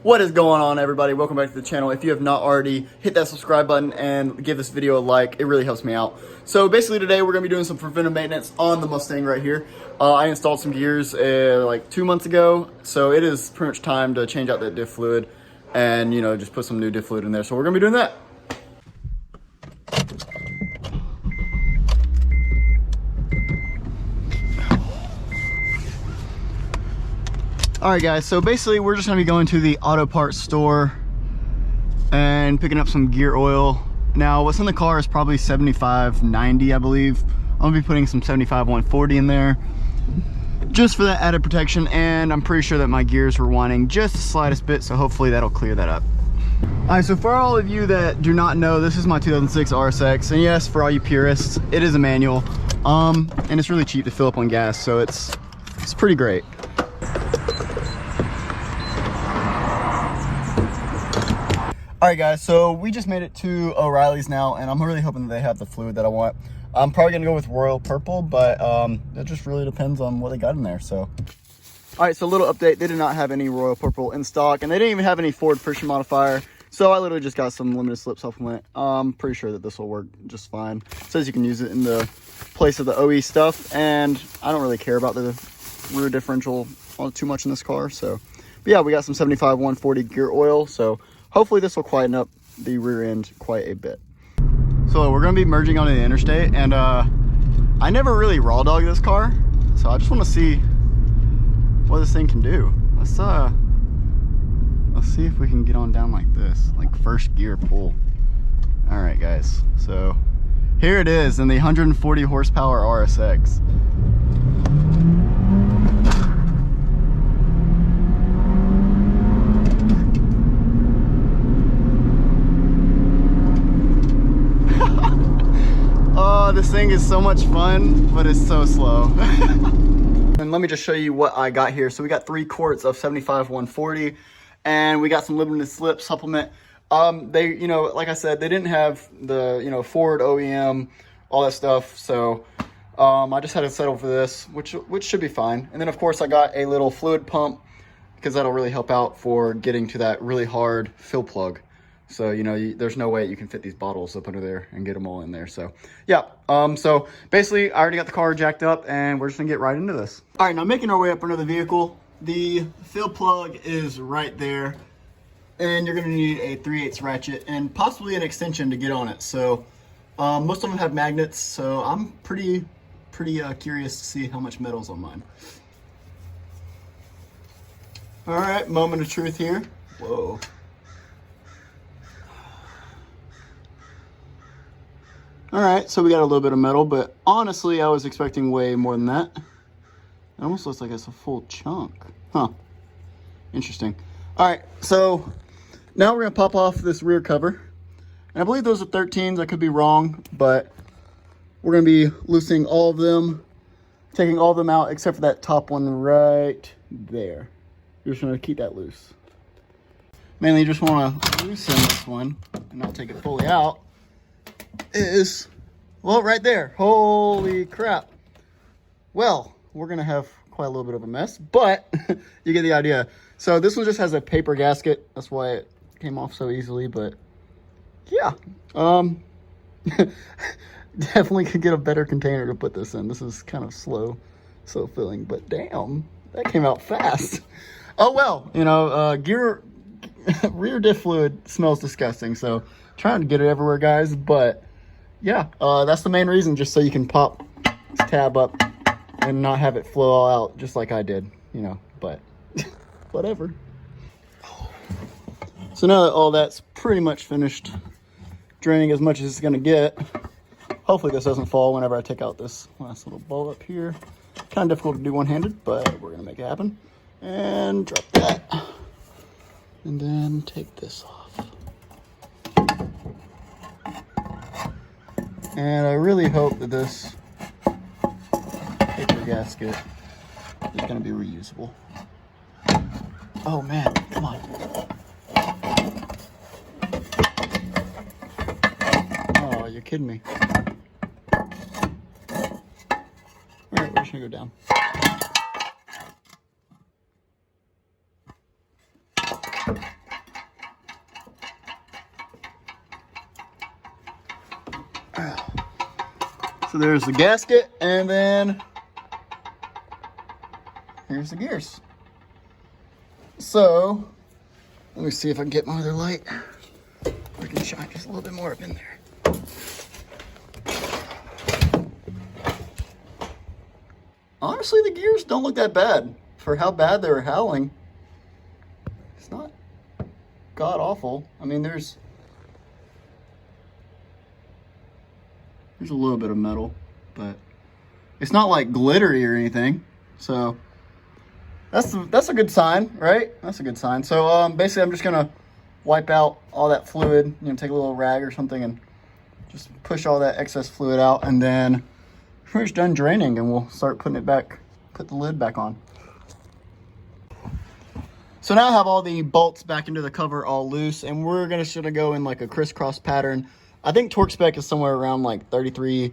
What is going on, everybody? Welcome back to the channel. If you have not already, hit that subscribe button and give this video a like. It really helps me out. So basically today we're going to be doing some preventive maintenance on the Mustang right here. I installed some gears like 2 months ago, so it is pretty much time to change out that diff fluid and, you know, just put some new diff fluid in there. So we're going to be doing that. Alright guys, so basically we're just going to be going to the auto parts store and picking up some gear oil. Now what's in the car is probably 75/90, I believe. I'm going to be putting some 75/140 in there just for that added protection, and I'm pretty sure that my gears were whining just the slightest bit, so hopefully that'll clear that up. Alright, so for all of you that do not know, this is my 2006 RSX, and yes, for all you purists, it is a manual, and it's really cheap to fill up on gas, so it's pretty great. Alright guys, so we just made it to O'Reilly's now, and I'm really hoping that they have the fluid that I want. I'm probably going to go with Royal Purple, but it just really depends on what they got in there, so. Alright, so a little update. They did not have any Royal Purple in stock, and they didn't even have any Ford friction modifier, so I literally just got some limited slip supplement. I'm pretty sure that this will work just fine. It says you can use it in the place of the OE stuff, and I don't really care about the rear differential too much in this car, so. But yeah, we got some 75/140 gear oil, so hopefully this will quieten up the rear end quite a bit. So we're going to be merging onto the interstate, and I never really raw dogged this car, so I just want to see what this thing can do. Let's see if we can get on down like this, like first gear pull. All right guys, so here it is in the 140 horsepower RSX. Oh, this thing is so much fun, but it's so slow. And let me just show you what I got here. So we got 3 quarts of 75/140, and we got some limited slip supplement. They, you know, like I said, they didn't have the, you know, Ford OEM, all that stuff. So I just had to settle for this, which should be fine. And then of course I got a little fluid pump, because that'll really help out for getting to that really hard fill plug. So, you know, there's no way you can fit these bottles up under there and get them all in there. So, yeah. So, basically, I already got the car jacked up, and we're just going to get right into this. All right, now making our way up under the vehicle. The fill plug is right there. And you're going to need a 3/8 ratchet and possibly an extension to get on it. So, most of them have magnets, so I'm pretty curious to see how much metal's on mine. All right, moment of truth here. Whoa. All right, so we got a little bit of metal, but honestly, I was expecting way more than that. It almost looks like it's a full chunk. Huh, interesting. All right, so now we're gonna pop off this rear cover. And I believe those are 13s, I could be wrong, but we're gonna be loosening all of them, taking all of them out except for that top one right there. You're just gonna keep that loose. Mainly you just wanna loosen this one and not take it fully out. Is, well, right there. Holy crap. Well, we're gonna have quite a little bit of a mess, but you get the idea. So this one just has a paper gasket, that's why it came off so easily. But yeah, definitely could get a better container to put this in. This is kind of slow filling, but damn, that came out fast. Oh well, you know, rear diff fluid smells disgusting, so trying to get it everywhere, guys. But yeah, that's the main reason, just so you can pop this tab up and not have it flow all out just like I did, you know, but whatever. So now that all that's pretty much finished draining as much as it's gonna get, hopefully this doesn't fall whenever I take out this last little bolt up here. Kind of difficult to do one-handed, but we're gonna make it happen. And drop that. And then take this off. And I really hope that this paper gasket is going to be reusable. Oh man, come on. Oh, you're kidding me. Alright, we're just going to go down. So there's the gasket, and then here's the gears. So let me see if I can get my other light. I can shine just a little bit more up in there. Honestly, the gears don't look that bad for how bad they were howling. It's not god awful. I mean, there's a little bit of metal, but it's not like glittery or anything. So that's a good sign, right? That's a good sign. So basically, I'm just gonna wipe out all that fluid. You know, take a little rag or something and just push all that excess fluid out, and then we're just done draining, and we'll start putting it back, put the lid back on. So now I have all the bolts back into the cover all loose, and we're gonna go in like a crisscross pattern. I think torque spec is somewhere around like 33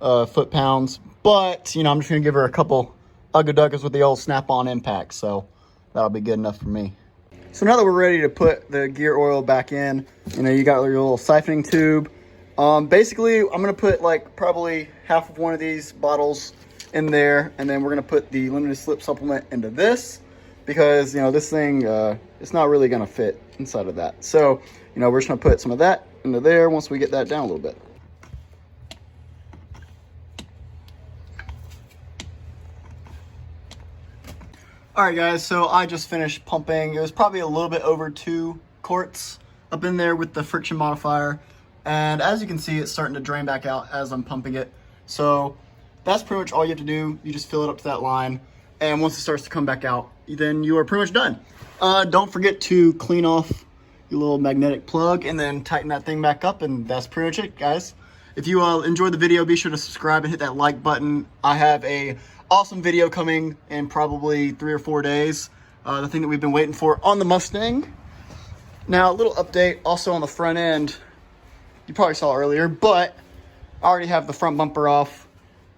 foot-pounds, but you know, I'm just gonna give her a couple ugga-duggas with the old snap-on impact, so that'll be good enough for me. So now that we're ready to put the gear oil back in, you know, you got your little siphoning tube. Basically, I'm gonna put like probably half of one of these bottles in there, and then we're gonna put the limited slip supplement into this, because you know this thing it's not really gonna fit inside of that. So you know, we're just gonna put some of that into there once we get that down a little bit. All right, guys, so I just finished pumping. It was probably a little bit over 2 quarts up in there with the friction modifier. And as you can see, it's starting to drain back out as I'm pumping it. So that's pretty much all you have to do. You just fill it up to that line. And once it starts to come back out, then you are pretty much done. Don't forget to clean off your little magnetic plug and then tighten that thing back up. And that's pretty much it, guys. If you enjoyed the video, be sure to subscribe and hit that like button. I have a awesome video coming in probably 3 or 4 days. The thing that we've been waiting for on the Mustang. Now, a little update also on the front end. You probably saw earlier, but I already have the front bumper off.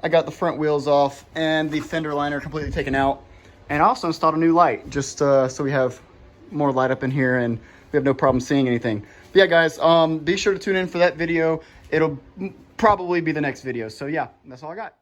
I got the front wheels off and the fender liner completely taken out. And I also installed a new light just so we have more light up in here and we have no problem seeing anything. But yeah, guys, be sure to tune in for that video. It'll probably be the next video. So yeah, that's all I got.